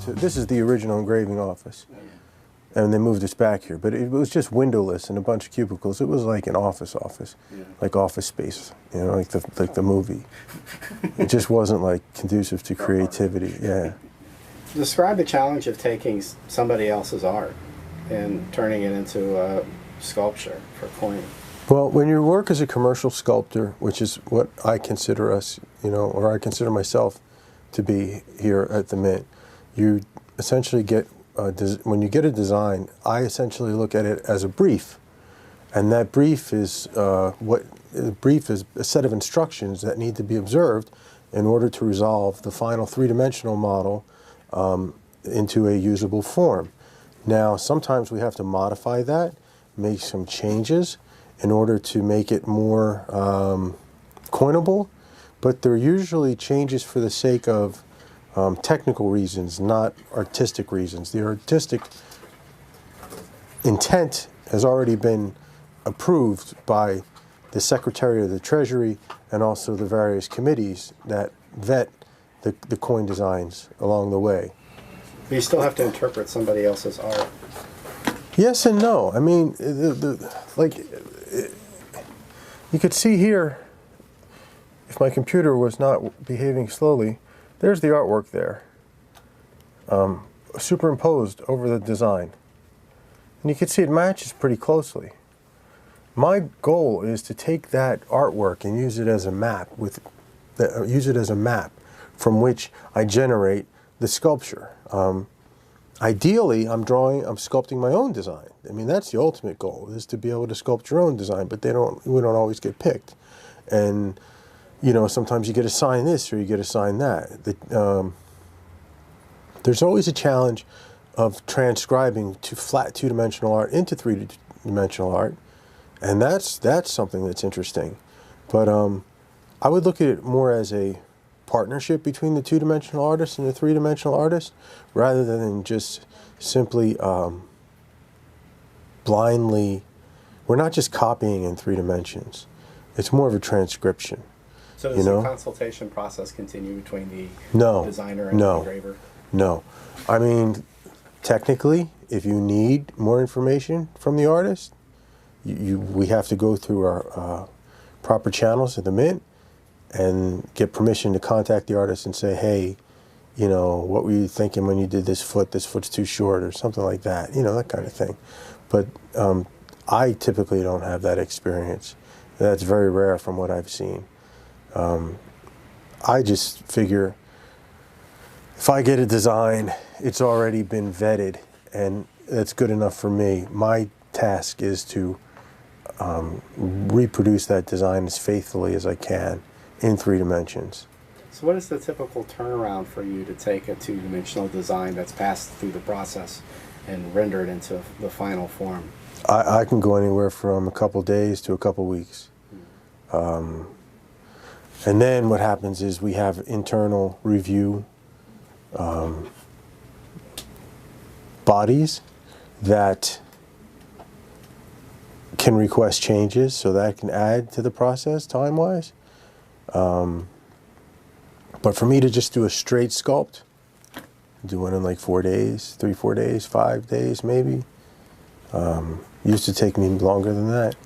to, this is the original engraving office. And they moved us back here, but it was just windowless and a bunch of cubicles. It was like an office, like Office Space, you know, like the movie. It just wasn't like conducive to creativity. Yeah. Describe the challenge of taking somebody else's art and turning it into a sculpture for coin. Well, when you work as a commercial sculptor, which is what I consider us, you know, or I consider myself to be here at the Mint, you essentially get when you get a design, I essentially look at it as a brief, and that brief is a set of instructions that need to be observed in order to resolve the final three-dimensional model into a usable form. Now, sometimes we have to modify that, make some changes in order to make it more coinable, but they're usually changes for the sake of technical reasons, not artistic reasons. The artistic intent has already been approved by the Secretary of the Treasury and also the various committees that vet the coin designs along the way. But you still have to interpret somebody else's art. Yes and no. I mean, you could see here, if my computer was not behaving slowly, there's the artwork there, superimposed over the design. And you can see it matches pretty closely. My goal is to take that artwork and use it as a map from which I generate the sculpture. Ideally, I'm sculpting my own design. I mean, that's the ultimate goal, is to be able to sculpt your own design, but we don't always get picked. And you know, sometimes you get assigned this or you get assigned that. There's always a challenge of transcribing flat two-dimensional art into three-dimensional art, and that's something that's interesting. But I would look at it more as a partnership between the two-dimensional artist and the three-dimensional artist, rather than just simply blindly. We're not just copying in 3 dimensions. It's more of a transcription. So does the consultation process continue between the designer and the engraver? No. I mean, technically, if you need more information from the artist, we have to go through our proper channels at the Mint and get permission to contact the artist and say, hey, you know, what were you thinking when you did this foot? This foot's too short, or something like that, you know, that kind of thing. But I typically don't have that experience. That's very rare from what I've seen. I just figure if I get a design, it's already been vetted, and that's good enough for me. My task is to reproduce that design as faithfully as I can in 3 dimensions. So what is the typical turnaround for you to take a 2-dimensional design that's passed through the process and render it into the final form? I can go anywhere from a couple days to a couple weeks. And then what happens is we have internal review bodies that can request changes, so that can add to the process time-wise. But for me to just do a straight sculpt, do one in like 4 days, 3-4 days, 5 days maybe, used to take me longer than that.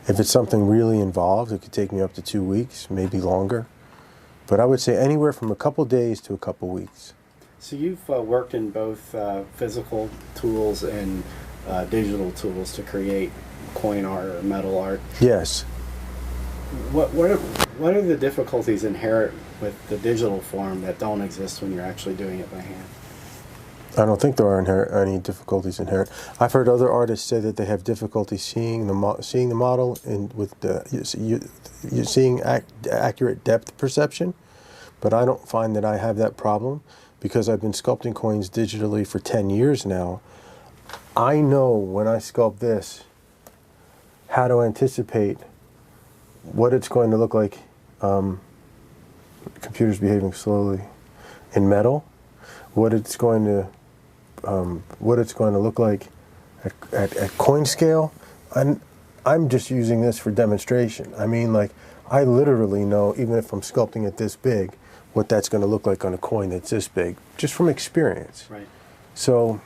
If it's something really involved, it could take me up to 2 weeks, maybe longer. But I would say anywhere from a couple days to a couple weeks. So you've worked in both physical tools and digital tools to create coin art or metal art. Yes. What are the difficulties inherent with the digital form that don't exist when you're actually doing it by hand? I don't think there are any difficulties inherent. I've heard other artists say that they have difficulty seeing the model and with seeing accurate depth perception, but I don't find that I have that problem because I've been sculpting coins digitally for 10 years now. I know when I sculpt this how to anticipate what it's going to look like. Computer's behaving slowly in metal. What it's going to look like at coin scale. I'm just using this for demonstration. I mean, like, I literally know, even if I'm sculpting it this big, what that's going to look like on a coin that's this big, just from experience. Right. So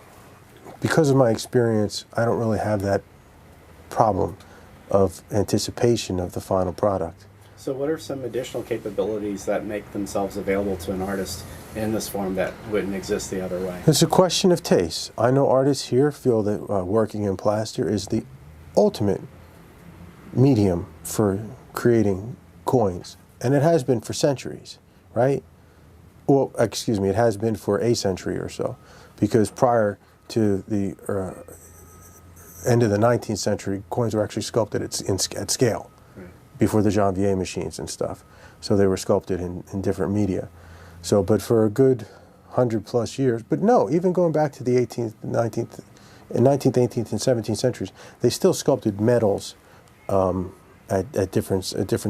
because of my experience, I don't really have that problem of anticipation of the final product. So what are some additional capabilities that make themselves available to an artist in this form that wouldn't exist the other way? It's a question of taste. I know artists here feel that working in plaster is the ultimate medium for creating coins, and it has been for centuries, right? Well, excuse me, it has been for a century or so, because prior to the end of the 19th century, coins were actually sculpted at scale, right, before the Janvier machines and stuff. So they were sculpted in different media. So, but for a good 100+ years, but no, even going back to the 18th, 19th, 18th, and 17th centuries, they still sculpted metals at different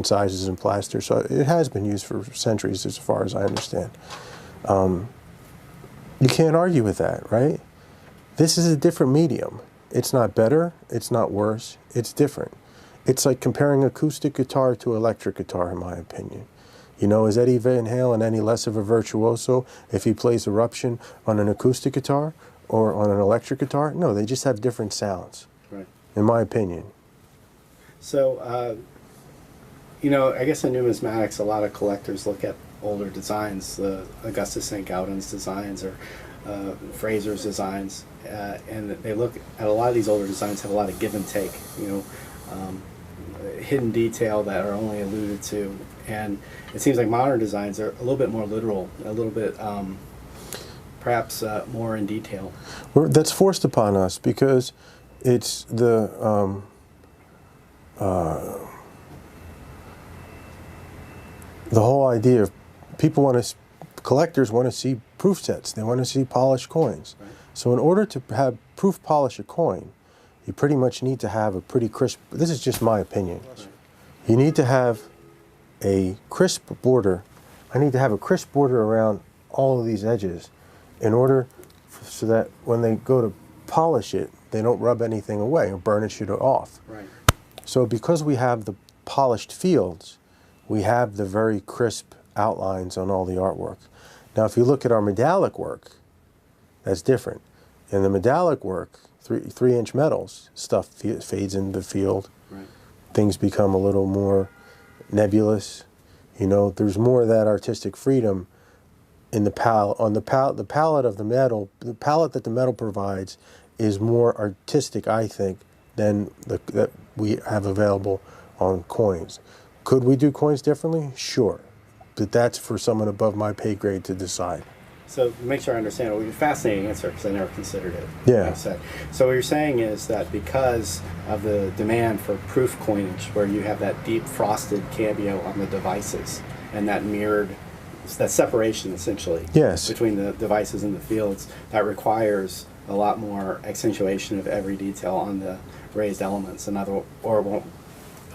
sizes in plaster. So it has been used for centuries, as far as I understand. You can't argue with that, right? This is a different medium. It's not better, it's not worse, it's different. It's like comparing acoustic guitar to electric guitar, in my opinion. You know, is Eddie Van Halen any less of a virtuoso if he plays Eruption on an acoustic guitar or on an electric guitar? No, they just have different sounds, right, in my opinion. So, you know, I guess in numismatics, a lot of collectors look at older designs, the Augustus St. Gaudens designs or Fraser's designs, and they look at a lot of these older designs have a lot of give and take, you know, hidden detail that are only alluded to, and it seems like modern designs are a little bit more literal, a little bit perhaps more in detail. That's forced upon us because it's the whole idea of people collectors want to see proof sets. They want to see polished coins. Right. So in order to have proof polish a coin, you pretty much need to have a pretty crisp, this is just my opinion. Right. You need to have a crisp border. I need to have a crisp border around all of these edges in order so that when they go to polish it, they don't rub anything away or burnish it off. Right. So because we have the polished fields, we have the very crisp outlines on all the artwork. Now if you look at our medallic work, that's different. In the medallic work, 3-inch metals, stuff fades into the field. Right. Things become a little more nebulous. You know, there's more of that artistic freedom in the palette. On the palette of the metal, the palette that the metal provides is more artistic, I think, than that we have available on coins. Could we do coins differently? Sure. But that's for someone above my pay grade to decide. So make sure I understand. Well, fascinating answer because I never considered it. Yeah. Like I said. So what you're saying is that because of the demand for proof coinage, where you have that deep frosted cameo on the devices and that mirrored, that separation essentially, yes, between the devices and the fields, that requires a lot more accentuation of every detail on the raised elements, or it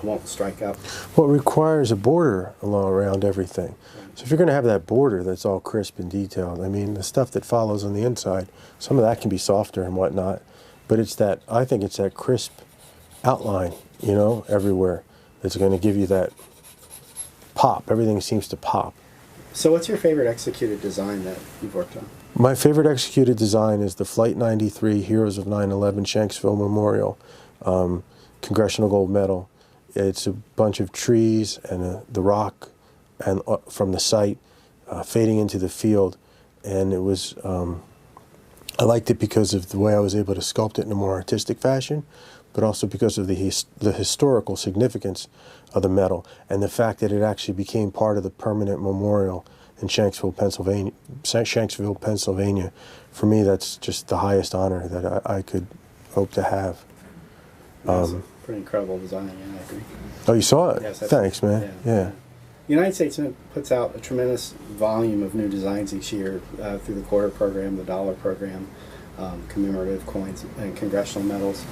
won't strike up. Well, it requires a border around everything. So if you're going to have that border that's all crisp and detailed, I mean, the stuff that follows on the inside, some of that can be softer and whatnot, but it's that, I think it's that crisp outline, you know, everywhere that's going to give you that pop. Everything seems to pop. So what's your favorite executed design that you've worked on? My favorite executed design is the Flight 93 Heroes of 9/11 Shanksville Memorial, Congressional Gold Medal. It's a bunch of trees and the rock and from the site fading into the field, and it was I liked it because of the way I was able to sculpt it in a more artistic fashion, but also because of the historical significance of the metal and the fact that it actually became part of the permanent memorial in Shanksville, Pennsylvania. For me, that's just the highest honor that I could hope to have. Pretty incredible design, yeah, I agree. Oh, you saw it? Yes, thanks, man. Yeah. The United States Mint puts out a tremendous volume of new designs each year through the quarter program, the dollar program, commemorative coins, and congressional medals.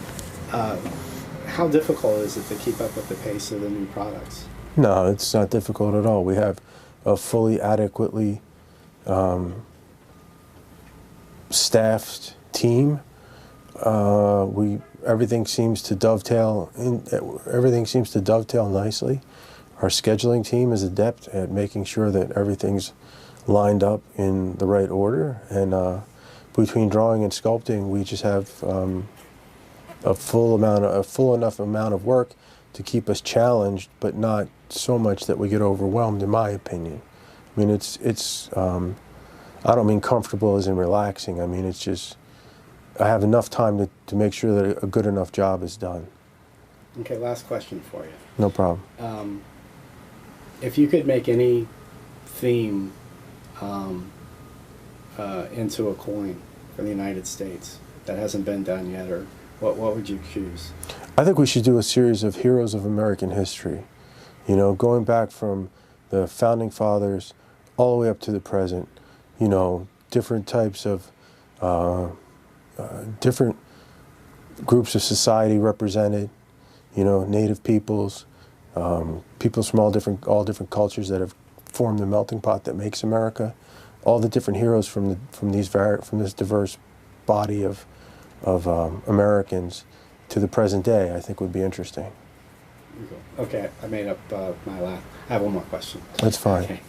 How difficult is it to keep up with the pace of the new products? No, it's not difficult at all. We have a fully adequately staffed team. Everything seems to dovetail. Everything seems to dovetail nicely. Our scheduling team is adept at making sure that everything's lined up in the right order, and between drawing and sculpting, we just have a full enough amount of work to keep us challenged, but not so much that we get overwhelmed, in my opinion. I mean, I don't mean comfortable as in relaxing. I mean, it's just, I have enough time to make sure that a good enough job is done. Okay, last question for you. No problem. If you could make any theme into a coin for the United States that hasn't been done yet, or what would you choose? I think we should do a series of heroes of American history. You know, going back from the founding fathers all the way up to the present. You know, different types of, different groups of society represented. You know, native peoples, peoples from all different cultures that have formed the melting pot that makes America. All the different heroes from this diverse body of Americans to the present day, I think would be interesting. Okay, I made up my last. I have one more question. That's fine. Okay.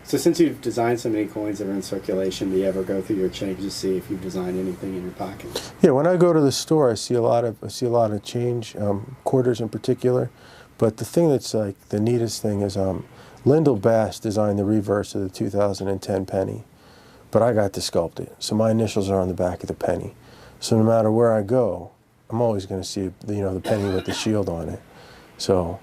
So since you've designed so many coins that are in circulation, do you ever go through your change to see if you've designed anything in your pocket? Yeah, when I go to the store, I see a lot of change, quarters in particular. But the thing that's like the neatest thing is Lyndall Bass designed the reverse of the 2010 penny, but I got to sculpt it. So my initials are on the back of the penny. So no matter where I go, I'm always going to see the penny with the shield on it. So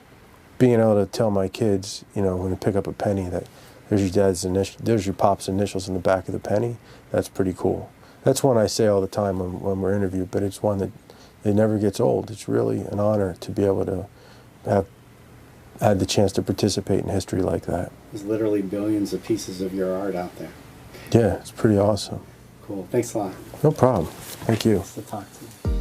being able to tell my kids, when they pick up a penny, that there's your dad's there's your pop's initials in the back of the penny, that's pretty cool. That's one I say all the time when we're interviewed, but it's one that it never gets old. It's really an honor to be able to have had the chance to participate in history like that. There's literally billions of pieces of your art out there. Yeah, it's pretty awesome. Cool. Thanks a lot. No problem. Thank you. Nice to talk to you.